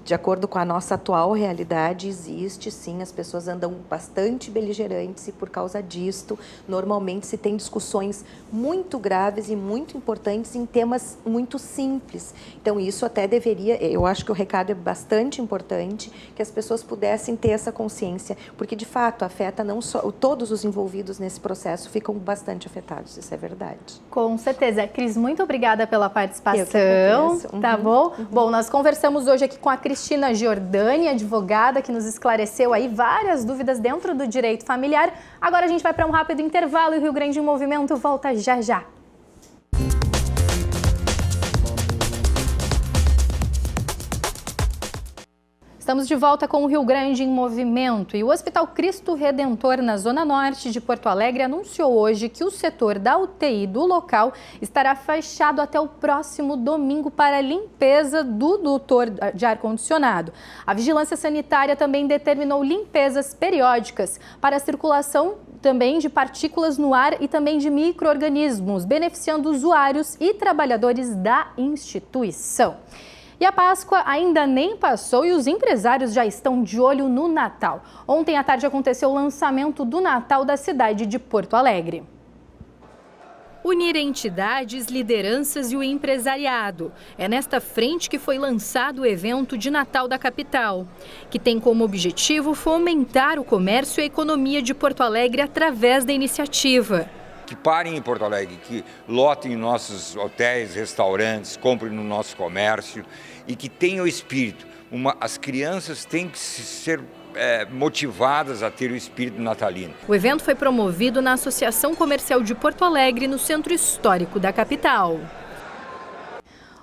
de acordo com a nossa atual realidade, existe sim, as pessoas andam bastante beligerantes e por causa disto, normalmente se tem discussões muito graves e muito importantes em temas muito simples. Então isso até deveria, eu acho que o recado é bastante importante, que as pessoas pudessem ter essa consciência, porque de fato afeta não só, todos os envolvidos nesse processo ficam bastante afetados, isso é verdade. Com certeza. Cris, muito obrigada pela participação, tá bom? Bom, nós conversamos hoje aqui com a Cristina Giordani, advogada, que nos esclareceu aí várias dúvidas dentro do direito familiar. Agora a gente vai para um rápido intervalo e o Rio Grande em Movimento volta já já. Estamos de volta com o Rio Grande em Movimento e o Hospital Cristo Redentor, na Zona Norte de Porto Alegre, anunciou hoje que o setor da UTI do local estará fechado até o próximo domingo para a limpeza do dutor de ar-condicionado. A Vigilância Sanitária também determinou limpezas periódicas para a circulação também de partículas no ar e também de micro-organismos, beneficiando usuários e trabalhadores da instituição. E a Páscoa ainda nem passou e os empresários já estão de olho no Natal. Ontem à tarde aconteceu o lançamento do Natal da cidade de Porto Alegre. Unir entidades, lideranças e o empresariado. É nesta frente que foi lançado o evento de Natal da capital, que tem como objetivo fomentar o comércio e a economia de Porto Alegre através da iniciativa. Que parem em Porto Alegre, que lotem nossos hotéis, restaurantes, comprem no nosso comércio e que tenham o espírito. As crianças têm que ser motivadas a ter o espírito natalino. O evento foi promovido na Associação Comercial de Porto Alegre, no centro histórico da capital.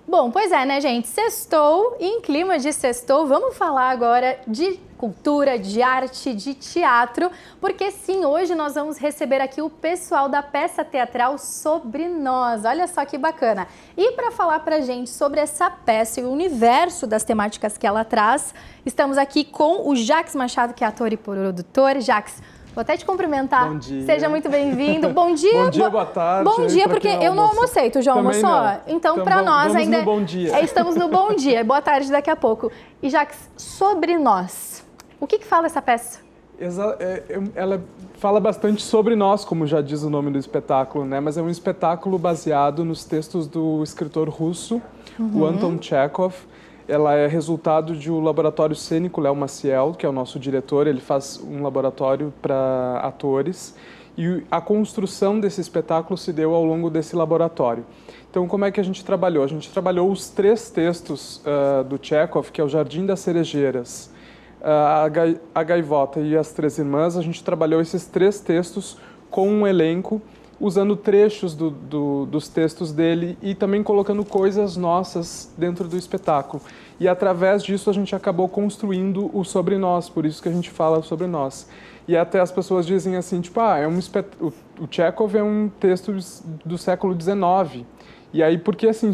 Bom, pois é, né, gente? Sextou e em clima de sextou, vamos falar agora de cultura, de arte, de teatro, porque sim, hoje nós vamos receber aqui o pessoal da peça teatral Sobre Nós. Olha só que bacana. E para falar pra gente sobre essa peça e o universo das temáticas que ela traz, estamos aqui com o Jax Machado, que é ator e produtor. Jax, vou até te cumprimentar. Bom dia. Seja muito bem-vindo. Bom dia. Bom dia, boa tarde. Bom dia, porque eu não almocei, tu já almoçou? Então, para nós ainda... no bom dia. Estamos no bom dia. Boa tarde daqui a pouco. E Jax, Sobre Nós. O que fala essa peça? Ela fala bastante sobre nós, como já diz o nome do espetáculo, né? Mas é um espetáculo baseado nos textos do escritor russo, o Anton Chekhov. Ela é resultado de um laboratório cênico, Léo Maciel, que é o nosso diretor. Ele faz um laboratório para atores e a construção desse espetáculo se deu ao longo desse laboratório. Então, como é que a gente trabalhou? A gente trabalhou os 3 textos do Chekhov, que é o Jardim das Cerejeiras, a Gaivota e as Três Irmãs. A gente trabalhou esses 3 textos com um elenco, usando trechos dos textos dele e também colocando coisas nossas dentro do espetáculo. E através disso a gente acabou construindo o Sobre Nós, por isso que a gente fala sobre nós. E até as pessoas dizem assim, tipo, o Chekhov é um texto do século XIX. E aí, porque assim,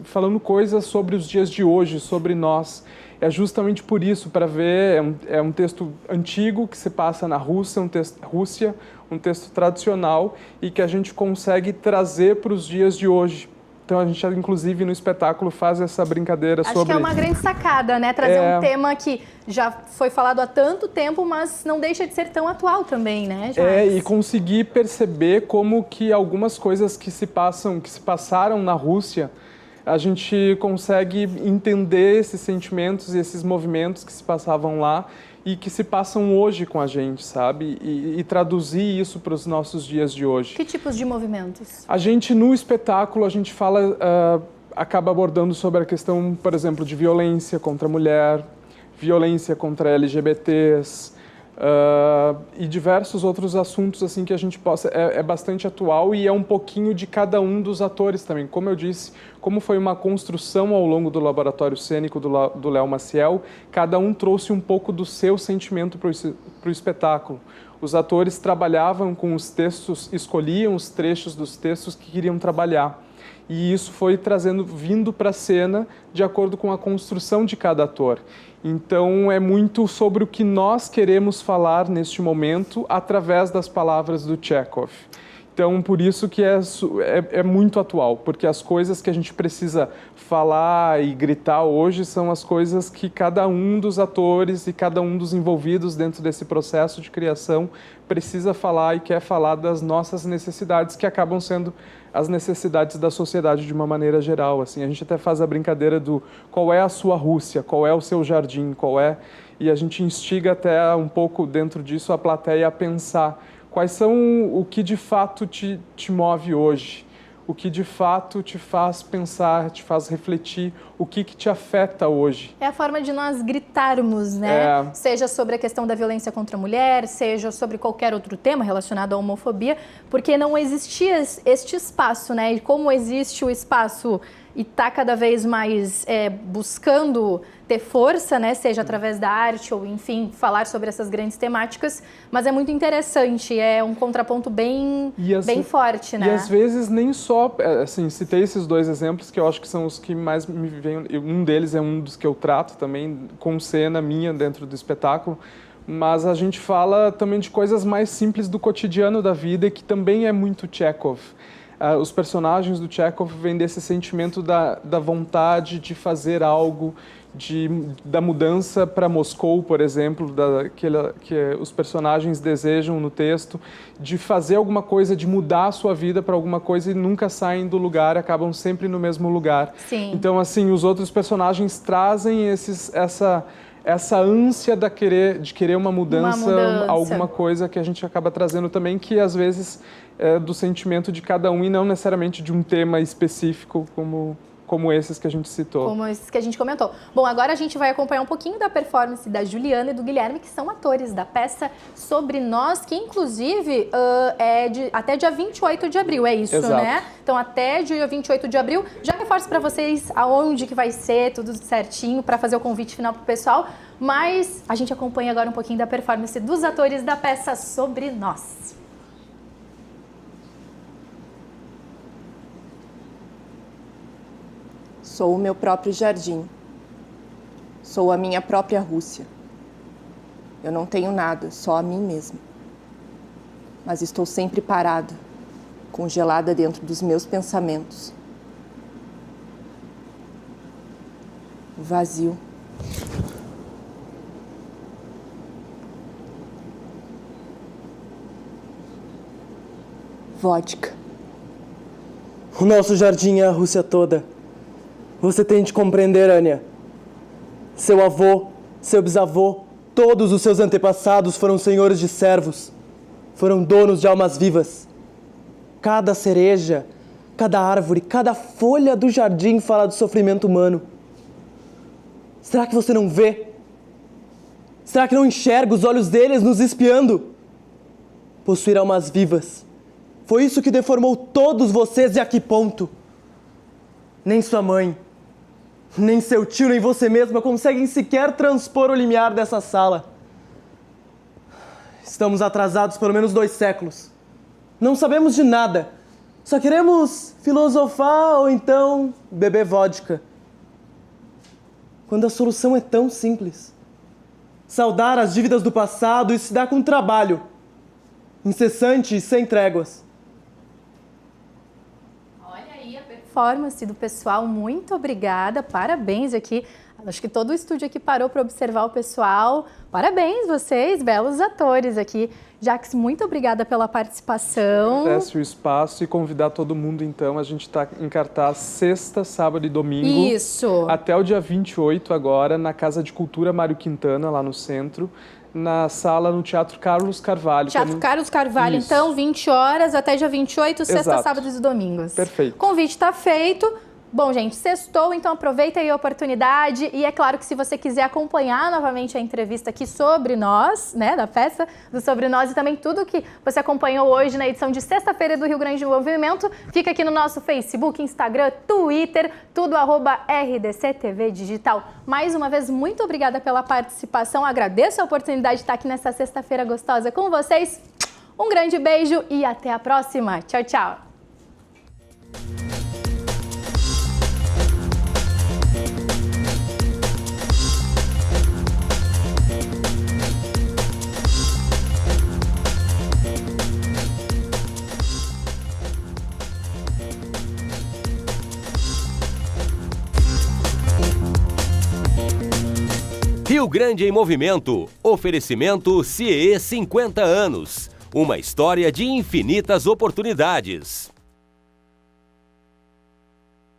falando coisas sobre os dias de hoje, sobre nós. É justamente por isso, para ver, é um texto antigo que se passa na Rússia, um texto tradicional e que a gente consegue trazer para os dias de hoje. Então a gente, inclusive, no espetáculo faz essa brincadeira sobre... Acho que é uma grande sacada, né? Trazer um tema que já foi falado há tanto tempo, mas não deixa de ser tão atual também, né, Jax? E conseguir perceber como que algumas coisas que se passaram na Rússia, a gente consegue entender esses sentimentos e esses movimentos que se passavam lá e que se passam hoje com a gente, sabe? E traduzir isso para os nossos dias de hoje. Que tipos de movimentos? A gente, no espetáculo, a gente fala, acaba abordando sobre a questão, por exemplo, de violência contra a mulher, violência contra LGBTs, e diversos outros assuntos assim que a gente possa... É bastante atual e é um pouquinho de cada um dos atores também. Como eu disse, como foi uma construção ao longo do laboratório cênico do Léo Maciel, cada um trouxe um pouco do seu sentimento para o espetáculo. Os atores trabalhavam com os textos, escolhiam os trechos dos textos que queriam trabalhar. E isso foi vindo para a cena de acordo com a construção de cada ator. Então, é muito sobre o que nós queremos falar neste momento através das palavras do Chekhov. Então, por isso que é muito atual, porque as coisas que a gente precisa falar e gritar hoje são as coisas que cada um dos atores e cada um dos envolvidos dentro desse processo de criação precisa falar e quer falar das nossas necessidades, que acabam sendo as necessidades da sociedade de uma maneira geral. Assim, a gente até faz a brincadeira do qual é a sua Rússia, qual é o seu jardim, e a gente instiga até um pouco dentro disso a plateia a pensar quais são o que de fato te move hoje, o que de fato te faz pensar, te faz refletir, o que te afeta hoje. É a forma de nós gritarmos, né? Seja sobre a questão da violência contra a mulher, seja sobre qualquer outro tema relacionado à homofobia, porque não existia este espaço, né? E como existe o espaço e está cada vez mais buscando ter força, né? Seja através da arte ou, enfim, falar sobre essas grandes temáticas, mas é muito interessante, é um contraponto bem forte, né? E às vezes nem só, assim, citei esses dois exemplos que eu acho que são os que mais me vêm, um deles é um dos que eu trato também, com cena minha dentro do espetáculo, mas a gente fala também de coisas mais simples do cotidiano da vida e que também é muito Chekhov. Os personagens do Chekhov vêm desse sentimento da vontade de fazer algo, da mudança para Moscou, por exemplo, que os personagens desejam no texto, de fazer alguma coisa, de mudar a sua vida para alguma coisa e nunca saem do lugar, acabam sempre no mesmo lugar. Sim. Então, assim, os outros personagens trazem essa ânsia de querer uma mudança, alguma coisa que a gente acaba trazendo também, que às vezes é do sentimento de cada um e não necessariamente de um tema específico como esses que a gente citou. Como esses que a gente comentou. Bom, agora a gente vai acompanhar um pouquinho da performance da Juliana e do Guilherme, que são atores da peça Sobre Nós, que inclusive até dia 28 de abril, é isso, Exato. Né? Então até dia 28 de abril, já reforço para vocês aonde que vai ser, tudo certinho, para fazer o convite final pro pessoal, mas a gente acompanha agora um pouquinho da performance dos atores da peça Sobre Nós. Sou o meu próprio jardim. Sou a minha própria Rússia. Eu não tenho nada, só a mim mesma. Mas estou sempre parada, congelada dentro dos meus pensamentos. Vazio. Vodka. O nosso jardim é a Rússia toda. Você tem de compreender, Ania. Seu avô, seu bisavô, todos os seus antepassados foram senhores de servos. Foram donos de almas vivas. Cada cereja, cada árvore, cada folha do jardim fala do sofrimento humano. Será que você não vê? Será que não enxerga os olhos deles nos espiando? Possuir almas vivas. Foi isso que deformou todos vocês e a que ponto? Nem sua mãe, nem seu tio, nem você mesma conseguem sequer transpor o limiar dessa sala. Estamos atrasados pelo menos 2 séculos. Não sabemos de nada. Só queremos filosofar ou então beber vodka. Quando a solução é tão simples. Saldar as dívidas do passado e se dar com trabalho. Incessante e sem tréguas. Performance do pessoal, muito obrigada, parabéns aqui, acho que todo o estúdio aqui parou para observar o pessoal, parabéns vocês, belos atores aqui. Jax, muito obrigada pela participação. Agradece o espaço e convidar todo mundo então, a gente está em cartaz sexta, sábado e domingo. Isso. Até o dia 28 agora, na Casa de Cultura Mário Quintana, lá no centro. Na sala no Teatro Carlos Carvalho. Teatro Carlos Carvalho, então, 20 horas até dia 28, sexta, sábados e domingos. Perfeito. Convite está feito. Bom, gente, sextou, então aproveita aí a oportunidade e é claro que se você quiser acompanhar novamente a entrevista aqui sobre nós, né, da festa do Sobre Nós e também tudo que você acompanhou hoje na edição de sexta-feira do Rio Grande Movimento, fica aqui no nosso Facebook, Instagram, Twitter, tudo @RDC TV Digital. Mais uma vez, muito obrigada pela participação, agradeço a oportunidade de estar aqui nessa sexta-feira gostosa com vocês. Um grande beijo e até a próxima. Tchau, tchau. Rio Grande em Movimento. Oferecimento CIE 50 anos. Uma história de infinitas oportunidades.